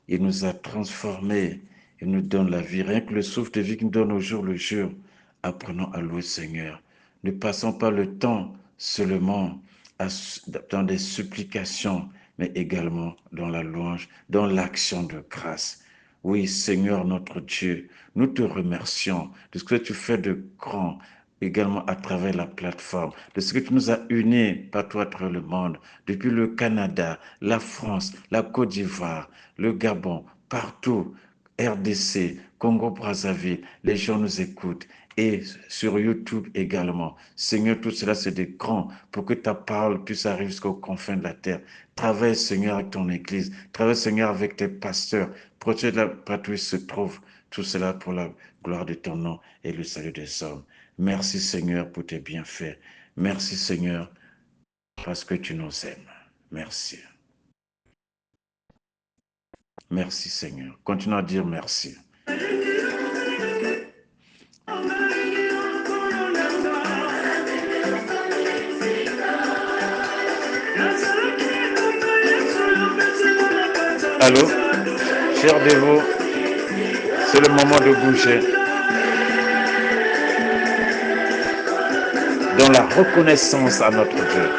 Il nous a transformés. Il nous donne la vie. Rien que le souffle de vie qu'il nous donne au jour le jour. Apprenons à louer le Seigneur. Ne passons pas le temps seulement dans des supplications, mais également dans la louange, dans l'action de grâce. Oui, Seigneur notre Dieu, nous te remercions de ce que tu fais de grand, également à travers la plateforme, de ce que tu nous as unis partout à travers le monde, depuis le Canada, la France, la Côte d'Ivoire, le Gabon, partout, RDC, Congo-Brazzaville, les gens nous écoutent et sur YouTube également. Seigneur, tout cela c'est des grands pour que ta parole puisse arriver jusqu'aux confins de la terre. Travaille, Seigneur, avec ton Église. Travaille, Seigneur, avec tes pasteurs. Protège la partout où ils se trouvent. Tout cela pour la gloire de ton nom et le salut des hommes. Merci, Seigneur, pour tes bienfaits. Merci Seigneur, parce que tu nous aimes. Merci. Merci Seigneur. Continue à dire merci. Allô, chers dévots, c'est le moment de bouger. Dans la reconnaissance à notre Dieu.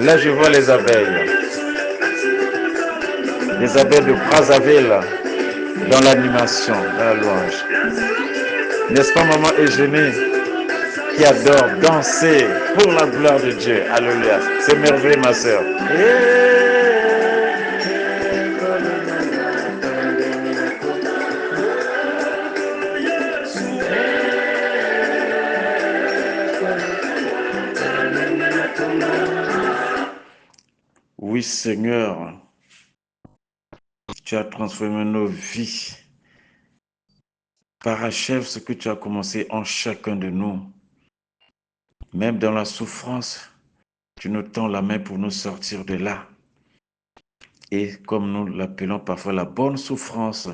Là, je vois les abeilles. Les abeilles de Brazzaville dans l'animation, dans la louange. N'est-ce pas maman Eugénie qui adore danser pour la gloire de Dieu? Alléluia. C'est merveilleux ma sœur. Oui Seigneur, tu as transformé nos vies. Parachève ce que tu as commencé en chacun de nous. Même dans la souffrance, tu nous tends la main pour nous sortir de là. Et comme nous l'appelons parfois la bonne souffrance,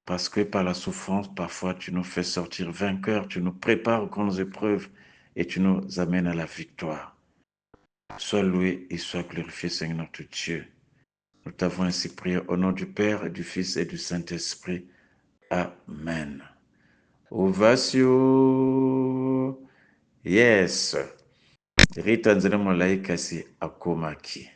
parce que par la souffrance, parfois tu nous fais sortir vainqueurs, tu nous prépares aux grandes épreuves et tu nous amènes à la victoire. Sois loué et sois glorifié, Seigneur notre Dieu. Nous t'avons ainsi prié au nom du Père, et du Fils et du Saint-Esprit. Amen. Ovation. Yes. Rita nzela malaika si akomaki.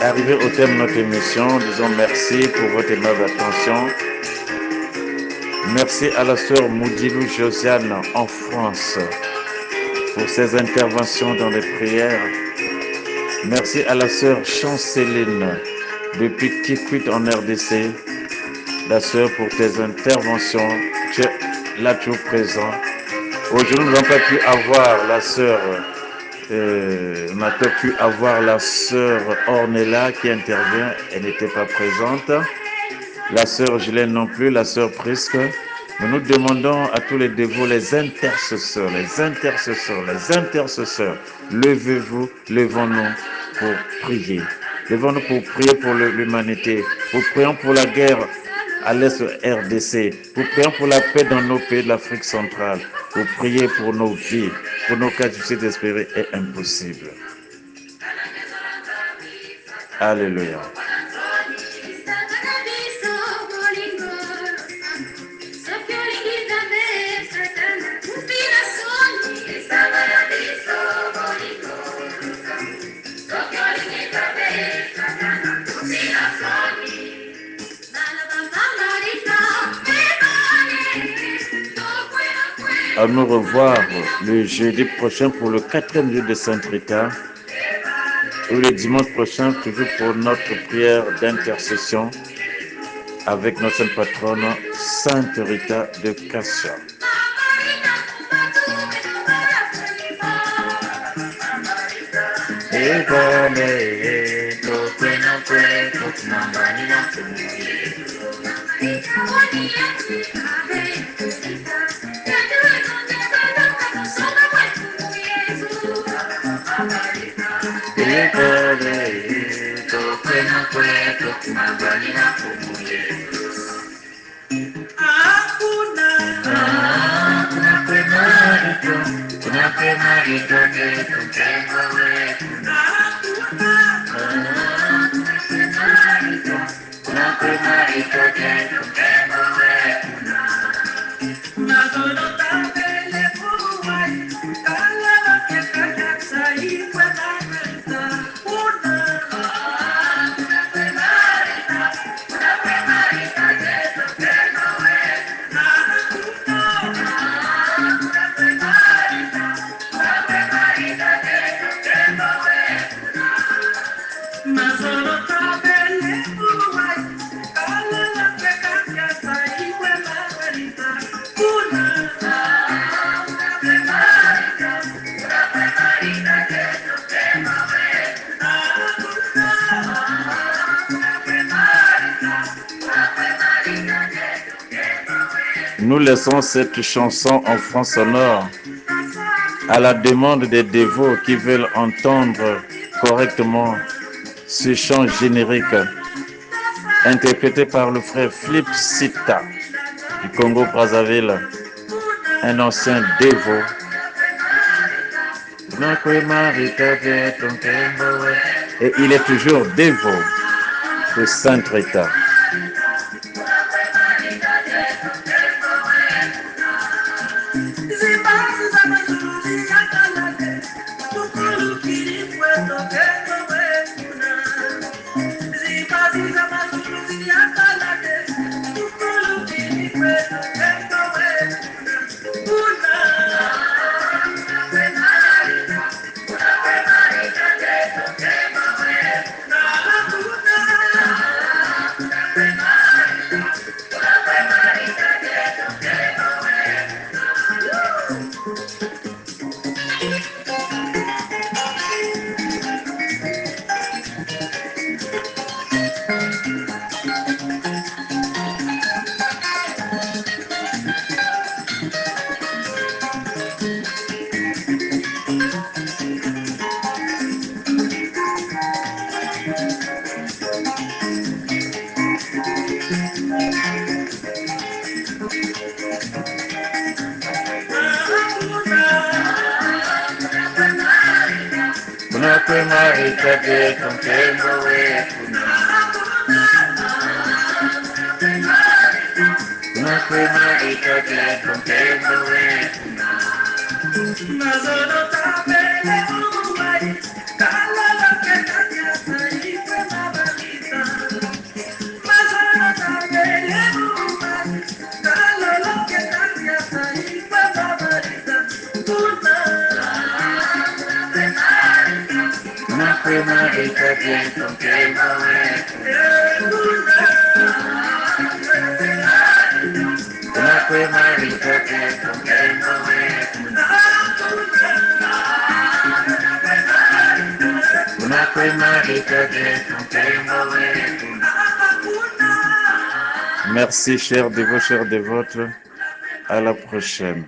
Arrivé au terme de notre émission, disons merci pour votre aimable attention. Merci à la sœur Moudilou Josiane en France pour ses interventions dans les prières. Merci à la sœur Chanceline depuis Kikwit en RDC. La sœur pour tes interventions. Tu es là toujours présent. Aujourd'hui, nous n'avons pas pu avoir la sœur. On n'a pas pu avoir la sœur Ornella qui intervient. Elle n'était pas présente. La sœur Gilène non plus, la sœur Prisque. Mais nous demandons à tous les dévots, les intercesseurs, levez-vous, levons-nous pour prier. Levons-nous pour prier pour l'humanité. Pour prier pour la guerre à l'est de RDC. Pour prier pour la paix dans nos pays de l'Afrique centrale. Pour prier pour nos vies. Pour nos cas difficiles d'espérer est impossible. Alléluia. À nous revoir le jeudi prochain pour le 4e jour de Sainte Rita ou le dimanche prochain toujours pour notre prière d'intercession avec notre sainte patronne Sainte Rita de Cassia. Nous laissons cette chanson en fond sonore à la demande des dévots qui veulent entendre correctement ce chant générique interprété par le frère Flip Sita du Congo-Brazzaville, un ancien dévot. Et il est toujours dévot de Sainte Rita. Merci, chers dévots, chères dévotes. À la prochaine.